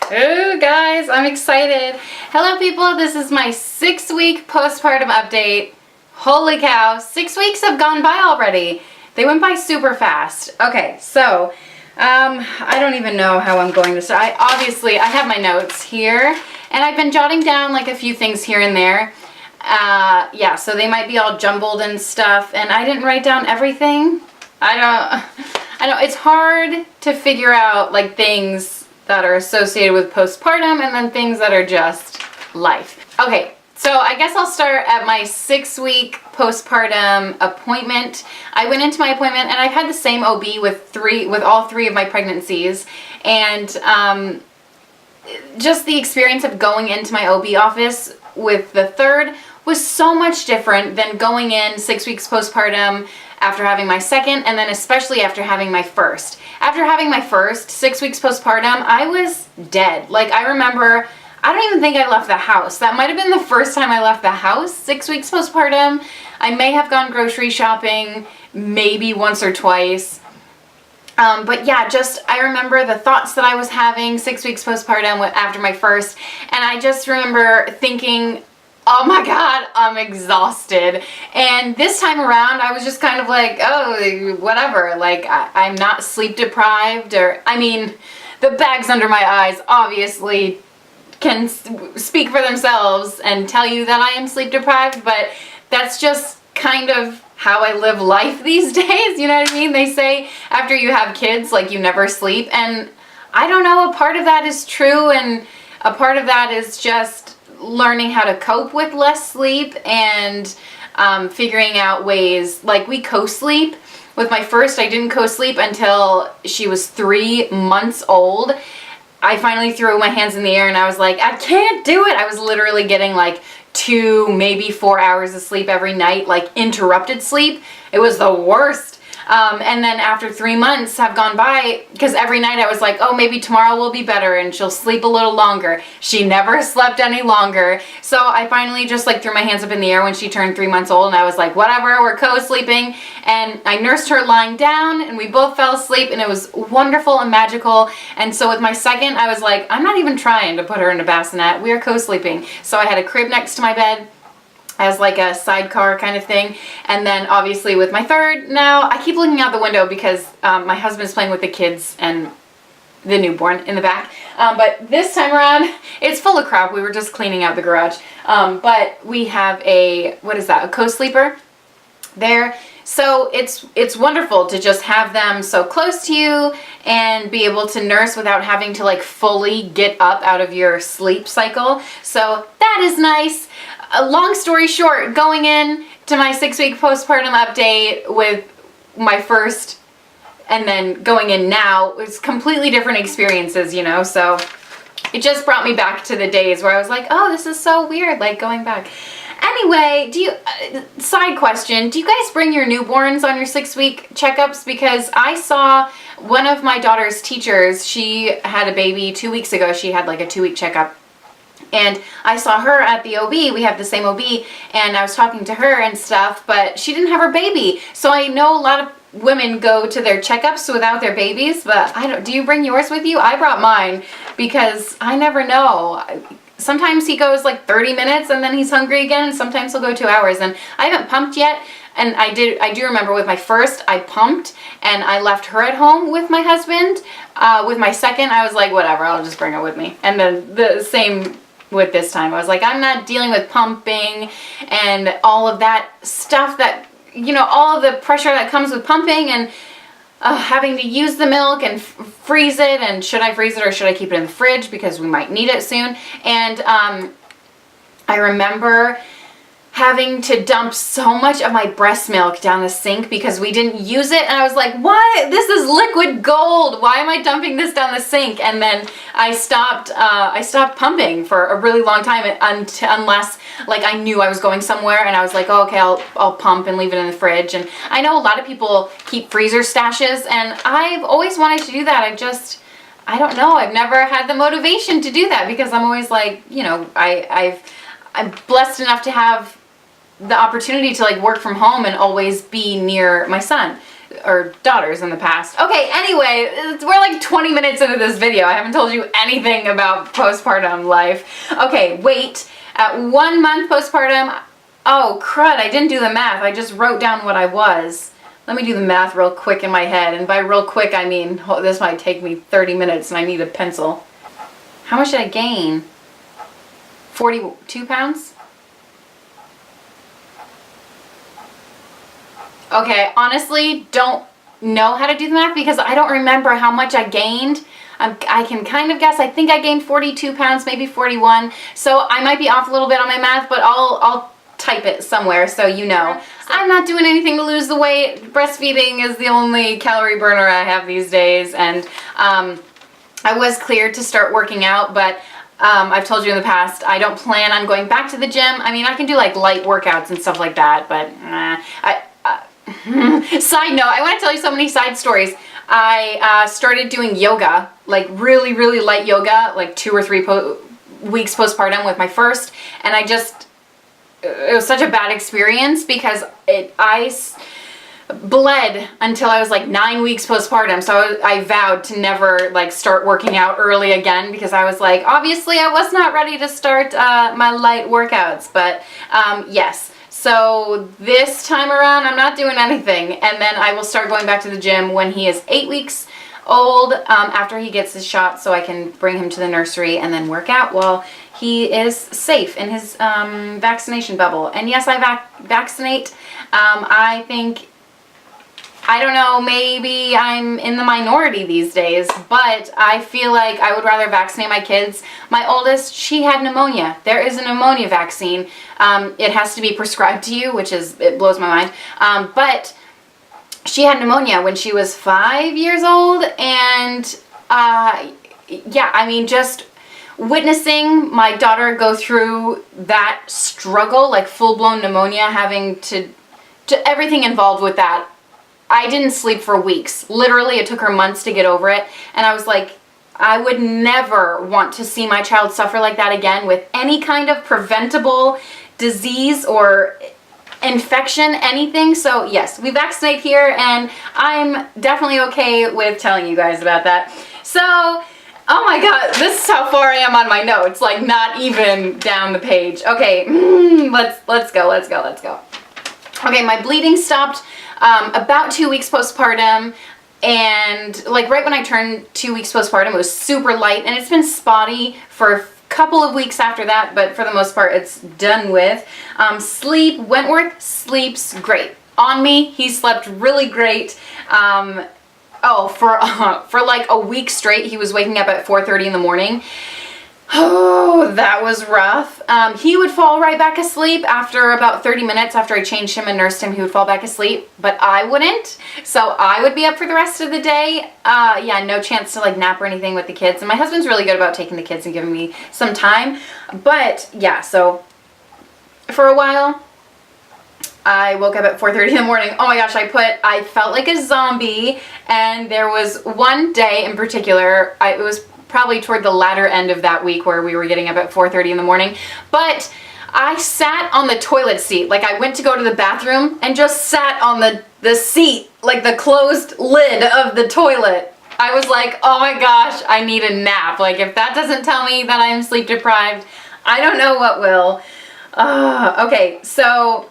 Oh guys, I'm excited. Hello people, this is my 6-week postpartum update. Holy cow, 6 weeks have gone by already. They went by super fast. Okay, so I don't even know how I'm going to start. I have my notes here and I've been jotting down like a few things here and there. Yeah, so they might be all jumbled and stuff, and I didn't write down everything. I know it's hard to figure out like things that are associated with postpartum and then things that are just life. Okay, so I guess I'll start at my 6-week postpartum appointment. I went into my appointment and I've had the same OB with all three of my pregnancies, and just the experience of going into my OB office with the third was so much different than going in 6 weeks postpartum after having my second, and then especially after having my first. After having my first, 6 weeks postpartum, I was dead. Like, I remember, I don't even think I left the house. That might have been the first time I left the house, 6 weeks postpartum. I may have gone grocery shopping maybe once or twice. But yeah, I remember the thoughts that I was having 6 weeks postpartum after my first, and I just remember thinking, oh my God, I'm exhausted. And this time around, I was just kind of like, oh, whatever. Like, I'm not sleep deprived, the bags under my eyes obviously can speak for themselves and tell you that I am sleep deprived, but that's just kind of how I live life these days, you know what I mean? They say after you have kids, like, you never sleep, and I don't know, a part of that is true, and a part of that is just learning how to cope with less sleep and figuring out ways, like we co-sleep. With my first, I didn't co-sleep until she was 3 months old. I finally threw my hands in the air and I was like, I can't do it. I was literally getting like 2, maybe 4 hours of sleep every night, like interrupted sleep. It was the worst. And then after 3 months have gone by, because every night I was like, oh, maybe tomorrow will be better and she'll sleep a little longer. She never slept any longer. So I finally just like threw my hands up in the air when she turned 3 months old, and I was like, whatever, we're co-sleeping. And I nursed her lying down and we both fell asleep, and it was wonderful and magical. And so with my second, I was like, I'm not even trying to put her in a bassinet. We are co-sleeping. So I had a crib next to my bed as like a sidecar kind of thing. And then obviously with my third now, I keep looking out the window because my husband's playing with the kids and the newborn in the back. But this time around, it's full of crap. We were just cleaning out the garage. But we have a co-sleeper there. So it's wonderful to just have them so close to you and be able to nurse without having to like fully get up out of your sleep cycle. So that is nice. Long story short, going in to my 6-week postpartum update with my first and then going in now, it's completely different experiences, you know, so it just brought me back to the days where I was like, oh, this is so weird, like going back. Anyway, side question, do you guys bring your newborns on your 6-week checkups? Because I saw one of my daughter's teachers, she had a baby 2 weeks ago, she had like a 2-week checkup. And I saw her at the OB, we have the same OB, and I was talking to her and stuff, but she didn't have her baby. So I know a lot of women go to their checkups without their babies, but do you bring yours with you? I brought mine because I never know. Sometimes he goes like 30 minutes and then he's hungry again, and sometimes he'll go 2 hours, and I haven't pumped yet. And I do remember with my first, I pumped and I left her at home with my husband. With my second, I was like, whatever, I'll just bring her with me. And then the same with this time. I was like, I'm not dealing with pumping and all of that stuff that, you know, all of the pressure that comes with pumping, and having to use the milk and freeze it, and should I freeze it or should I keep it in the fridge because we might need it soon. And I remember having to dump so much of my breast milk down the sink because we didn't use it, and I was like, what? This is liquid gold. Why am I dumping this down the sink? And then I stopped pumping for a really long time unless like I knew I was going somewhere and I was like, oh, okay, I'll pump and leave it in the fridge. And I know a lot of people keep freezer stashes, and I've always wanted to do that. I don't know, I've never had the motivation to do that because I'm always like, you know, I'm blessed enough to have the opportunity to like work from home and always be near my son. or daughters in the past. Okay, anyway, we're like 20 minutes into this video. I haven't told you anything about postpartum life. Okay, weight. At 1 month postpartum, oh crud, I didn't do the math. I just wrote down what I was. Let me do the math real quick in my head. And by real quick, I mean, this might take me 30 minutes and I need a pencil. How much did I gain? 42 pounds? Okay, honestly, don't know how to do the math because I don't remember how much I gained. I can kind of guess. I think I gained 42 pounds, maybe 41. So I might be off a little bit on my math, but I'll type it somewhere so you know. I'm not doing anything to lose the weight. Breastfeeding is the only calorie burner I have these days, and I was cleared to start working out, but I've told you in the past, I don't plan on going back to the gym. I mean, I can do like light workouts and stuff like that, but side note, I want to tell you so many side stories. I started doing yoga, like really, really light yoga, like 2 or 3 weeks postpartum with my first, and it was such a bad experience because I bled until I was like 9 weeks postpartum. So I vowed to never like start working out early again because I was like, obviously I was not ready to start my light workouts, but yes. So this time around, I'm not doing anything. And then I will start going back to the gym when he is 8 weeks old, after he gets his shot, so I can bring him to the nursery and then work out while he is safe in his vaccination bubble. And yes, I vaccinate. I think, I don't know, maybe I'm in the minority these days, but I feel like I would rather vaccinate my kids. My oldest, she had pneumonia. There is a pneumonia vaccine. It has to be prescribed to you, it blows my mind. But she had pneumonia when she was 5 years old, and yeah, I mean, just witnessing my daughter go through that struggle, like full-blown pneumonia, having to everything involved with that. I didn't sleep for weeks. Literally, it took her months to get over it. And I was like, I would never want to see my child suffer like that again with any kind of preventable disease or infection, anything. So yes, we vaccinate here, and I'm definitely okay with telling you guys about that. So, oh my god, this is how far I am on my notes, like not even down the page. Okay, let's go. Okay, my bleeding stopped about 2 weeks postpartum, and like right when I turned 2 weeks postpartum, it was super light, and it's been spotty for a couple of weeks after that, but for the most part, it's done with. Sleep, Wentworth sleeps great. On me, he slept really great. Oh, for like a week straight, he was waking up at 4:30 in the morning. Oh, that was rough. He would fall right back asleep after about 30 minutes after I changed him and nursed him. He would fall back asleep, but I wouldn't. So I would be up for the rest of the day. Yeah, no chance to like nap or anything with the kids. And my husband's really good about taking the kids and giving me some time. But yeah, so for a while, I woke up at 4:30 in the morning. Oh my gosh, I felt like a zombie. And there was one day in particular, it was probably toward the latter end of that week where we were getting up at 4:30 in the morning. But I sat on the toilet seat. Like I went to go to the bathroom and just sat on the seat, like the closed lid of the toilet. I was like, oh my gosh, I need a nap. Like if that doesn't tell me that I am sleep deprived, I don't know what will. Okay, so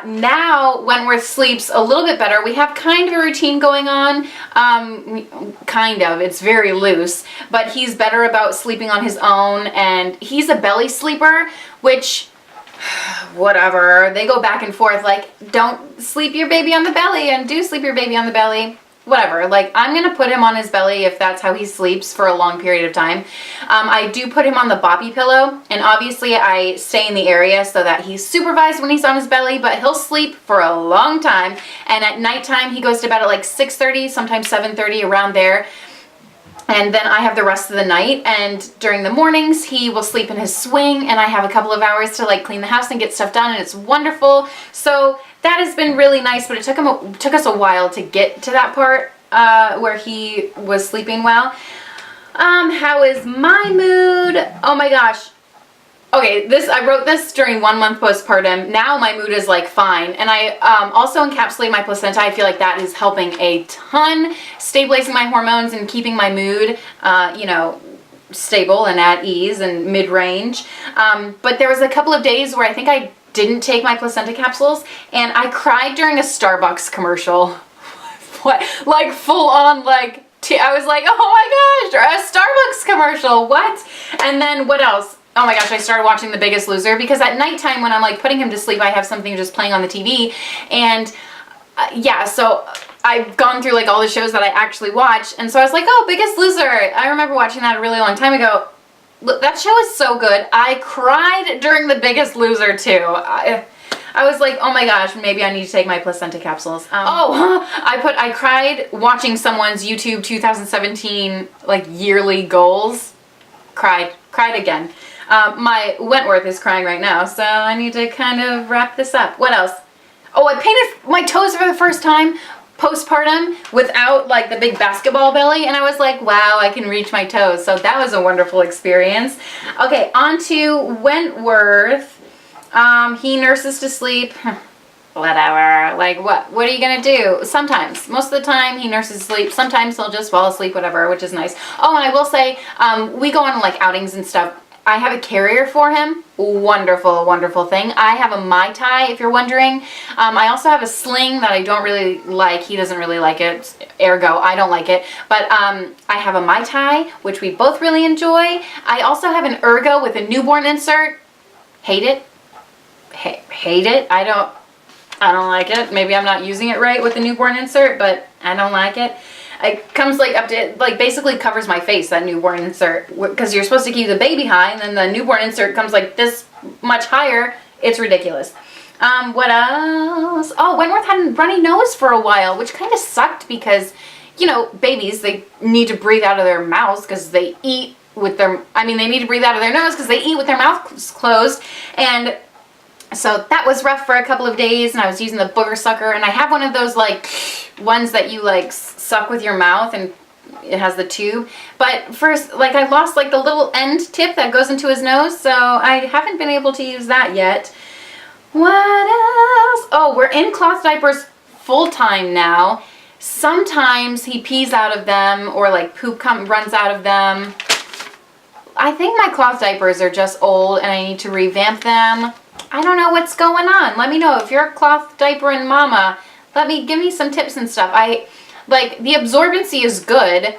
now Wentworth sleeps a little bit better. We have kind of a routine going on. It's very loose, but he's better about sleeping on his own, and he's a belly sleeper, which, whatever, they go back and forth, like, don't sleep your baby on the belly, and do sleep your baby on the belly. Whatever, like I'm gonna put him on his belly if that's how he sleeps for a long period of time. I do put him on the boppy pillow, and obviously I stay in the area so that he's supervised when he's on his belly, but he'll sleep for a long time. And at nighttime he goes to bed at like 6:30, sometimes 7:30, around there. And then I have the rest of the night, and during the mornings he will sleep in his swing, and I have a couple of hours to like clean the house and get stuff done, and it's wonderful. So that has been really nice, but it took us a while to get to that part where he was sleeping well. How is my mood? Oh my gosh. Okay, I wrote this during 1 month postpartum. Now my mood is like fine. And I also encapsulate my placenta. I feel like that is helping a ton, stabilizing my hormones and keeping my mood, you know, stable and at ease and mid-range. But there was a couple of days where I think I didn't take my placenta capsules and I cried during a Starbucks commercial. What? Like full on like, I was like, oh my gosh, a Starbucks commercial, what? And then what else? Oh my gosh, I started watching The Biggest Loser because at nighttime when I'm like putting him to sleep, I have something just playing on the TV. And yeah, so I've gone through like all the shows that I actually watch. And so I was like, oh, Biggest Loser. I remember watching that a really long time ago. Look, that show is so good. I cried during The Biggest Loser too. I was like, oh my gosh, maybe I need to take my placenta capsules. I cried watching someone's YouTube 2017 like yearly goals. Cried again. My Wentworth is crying right now, so I need to kind of wrap this up. What else? Oh, I painted my toes for the first time postpartum without like the big basketball belly, and I was like, wow, I can reach my toes. So that was a wonderful experience. Okay, on to Wentworth. He nurses to sleep. Whatever. Like, what are you gonna do? Sometimes. Most of the time, he nurses to sleep. Sometimes he'll just fall asleep, whatever, which is nice. Oh, and I will say, we go on like outings and stuff. I have a carrier for him. Wonderful, wonderful thing. I have a Mai Tai, if you're wondering. I also have a sling that I don't really like. He doesn't really like it. Ergo, I don't like it. But I have a Mai Tai, which we both really enjoy. I also have an Ergo with a newborn insert. Hate it. Hate it. I don't like it. Maybe I'm not using it right with the newborn insert, but I don't like it. It comes like up to, like basically covers my face, that newborn insert, because you're supposed to keep the baby high, and then the newborn insert comes like this much higher. It's ridiculous. What else? Oh, Wentworth had a runny nose for a while, which kind of sucked because, you know, babies, they need to breathe out of their mouths because they eat with their, they need to breathe out of their nose because they eat with their mouths closed. And so that was rough for a couple of days, and I was using the booger sucker, and I have one of those like ones that you like suck with your mouth and it has the tube. But first, like I lost like the little end tip that goes into his nose, so I haven't been able to use that yet. What else? Oh, we're in cloth diapers full time now. Sometimes he pees out of them or like poop runs out of them. I think my cloth diapers are just old and I need to revamp them. I don't know what's going on. Let me know if you're a cloth diapering mama. Give me some tips and stuff. Like the absorbency is good.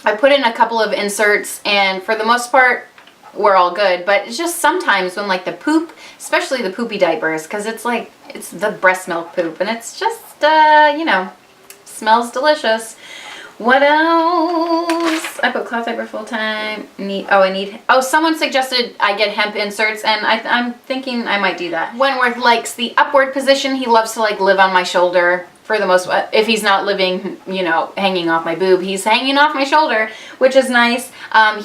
I put in a couple of inserts and for the most part we're all good, but it's just sometimes when like the poop, especially the poopy diapers, because it's like it's the breast milk poop and it's just you know, smells delicious. What else? I put cloth diaper full time. Someone suggested I get hemp inserts, and I'm thinking I might do that. Wentworth likes the upward position. He loves to like live on my shoulder for the most part. If he's not living, you know, hanging off my boob, he's hanging off my shoulder, which is nice.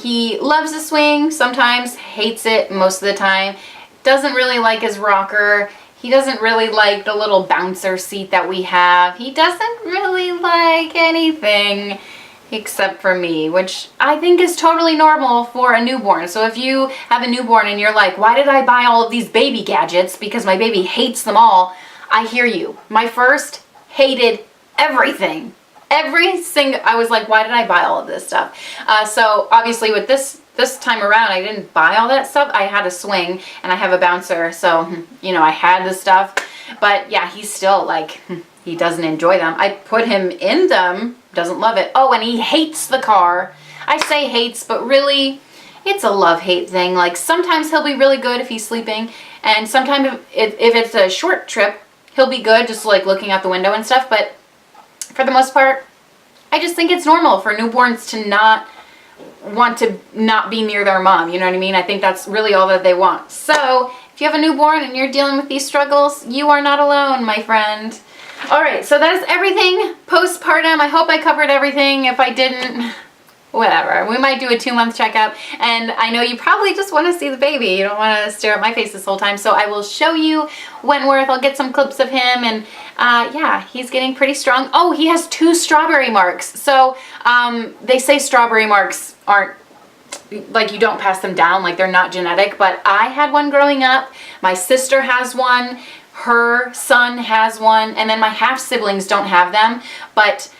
He loves to swing, sometimes hates it most of the time. Doesn't really like his rocker. He doesn't really like the little bouncer seat that we have. He doesn't really like anything except for me, which I think is totally normal for a newborn. So if you have a newborn and you're like, why did I buy all of these baby gadgets? Because my baby hates them all. I hear you. My first hated everything. I was like, why did I buy all of this stuff? So obviously with this time around, I didn't buy all that stuff. I had a swing and I have a bouncer. So, you know, I had the stuff, but yeah, he's still like, he doesn't enjoy them. I put him in them, doesn't love it. Oh, and he hates the car. I say hates, but really it's a love-hate thing. Like sometimes he'll be really good if he's sleeping. And sometimes if it's a short trip, he'll be good just like looking out the window and stuff. But for the most part, I just think it's normal for newborns to not want to not be near their mom. You know what I mean? I think that's really all that they want. So if you have a newborn and you're dealing with these struggles, you are not alone, my friend. All right, so that is everything postpartum. I hope I covered everything. If I didn't, whatever. We might do a 2-month checkup. And I know you probably just want to see the baby. You don't want to stare at my face this whole time. So I will show you Wentworth. I'll get some clips of him. And yeah, he's getting pretty strong. Oh, he has 2 strawberry marks. So they say strawberry marks aren't like you don't pass them down, like they're not genetic, but I had one growing up. My sister has one. Her son has one, and then my half siblings don't have them, but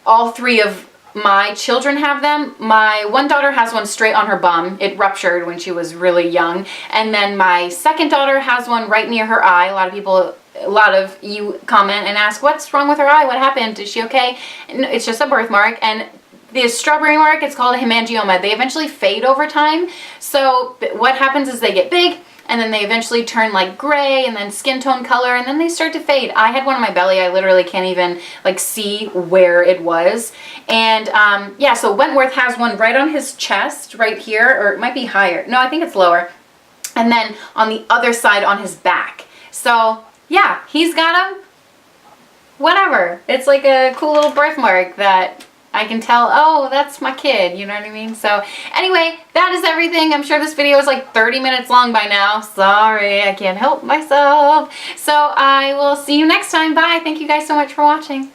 all three of my children have them. My one daughter has one straight on her bum. It ruptured when she was really young. And then my second daughter has one right near her eye. A lot of you comment and ask, what's wrong with her eye? What happened? Is she okay? And it's just a birthmark. And the strawberry mark, it's called a hemangioma. They eventually fade over time. So what happens is they get big, and then they eventually turn like gray and then skin tone color, and then they start to fade. I had one on my belly. I literally can't even like see where it was. And yeah, so Wentworth has one right on his chest right here, or it might be higher. No, I think it's lower. And then on the other side on his back. So yeah, he's got them. Whatever. It's like a cool little birthmark that I can tell, oh, that's my kid, you know what I mean? So anyway, that is everything. I'm sure this video is like 30 minutes long by now. Sorry, I can't help myself. So I will see you next time. Bye. Thank you guys so much for watching.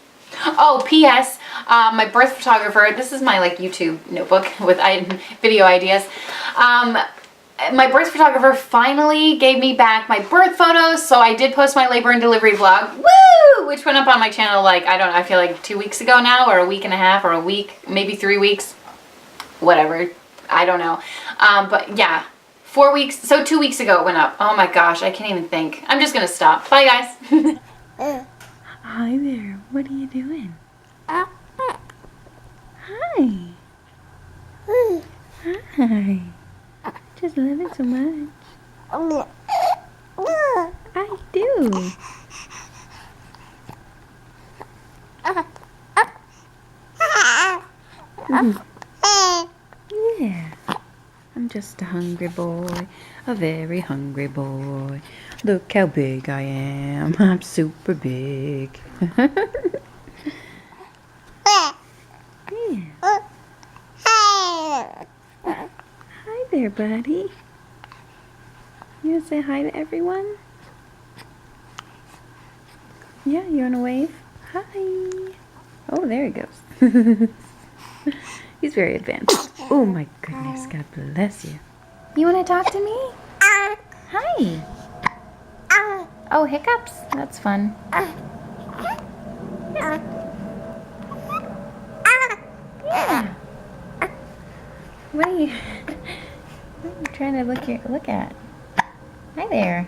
Oh, P.S. My birth photographer, this is my like YouTube notebook with video ideas. My birth photographer finally gave me back my birth photos, so I did post my labor and delivery vlog, woo, which went up on my channel like, I don't know, I feel like 2 weeks ago now, or a week and a half, or a week, maybe 3 weeks, whatever, I don't know. But yeah, 4 weeks, so 2 weeks ago it went up. Oh my gosh, I can't even think. I'm just gonna stop. Bye guys. Hi there, what are you doing? Hi. Hi. Just love it so much. I do. Yeah. I'm just a hungry boy. A very hungry boy. Look how big I am. I'm super big. Yeah. Hi there, buddy. You want to say hi to everyone? Yeah, you want to wave? Hi. Oh, there he goes. He's very advanced. Oh my goodness, God bless you. You want to talk to me? Hi. Oh, hiccups? That's fun. Yeah. What are you trying to look at? Hi there.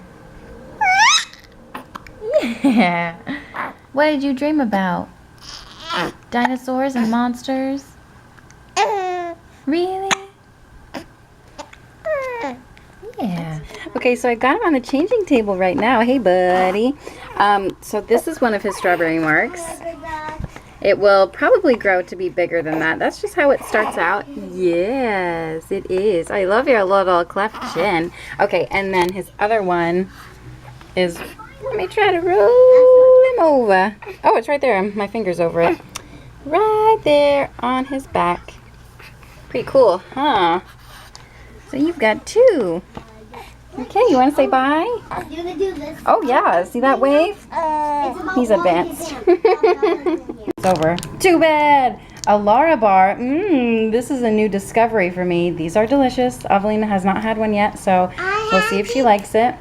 Yeah. What did you dream about? Dinosaurs and monsters? Really? Yeah. Okay, so I got him on the changing table right now. Hey, buddy. So this is one of his strawberry marks. It will probably grow to be bigger than that. That's just how it starts out. Yes, it is. I love your little cleft chin. Okay, and then his other one is, let me try to roll him over. Oh, it's right there. My finger's over it. Right there on his back. Pretty cool, huh? So you've got two. Okay, you want to say bye? You gonna do this? Oh yeah, see that wave? He's advanced. It's over. Too bad. A Lara bar. This is a new discovery for me. These are delicious. Evelina has not had one yet, so we'll see if she likes it.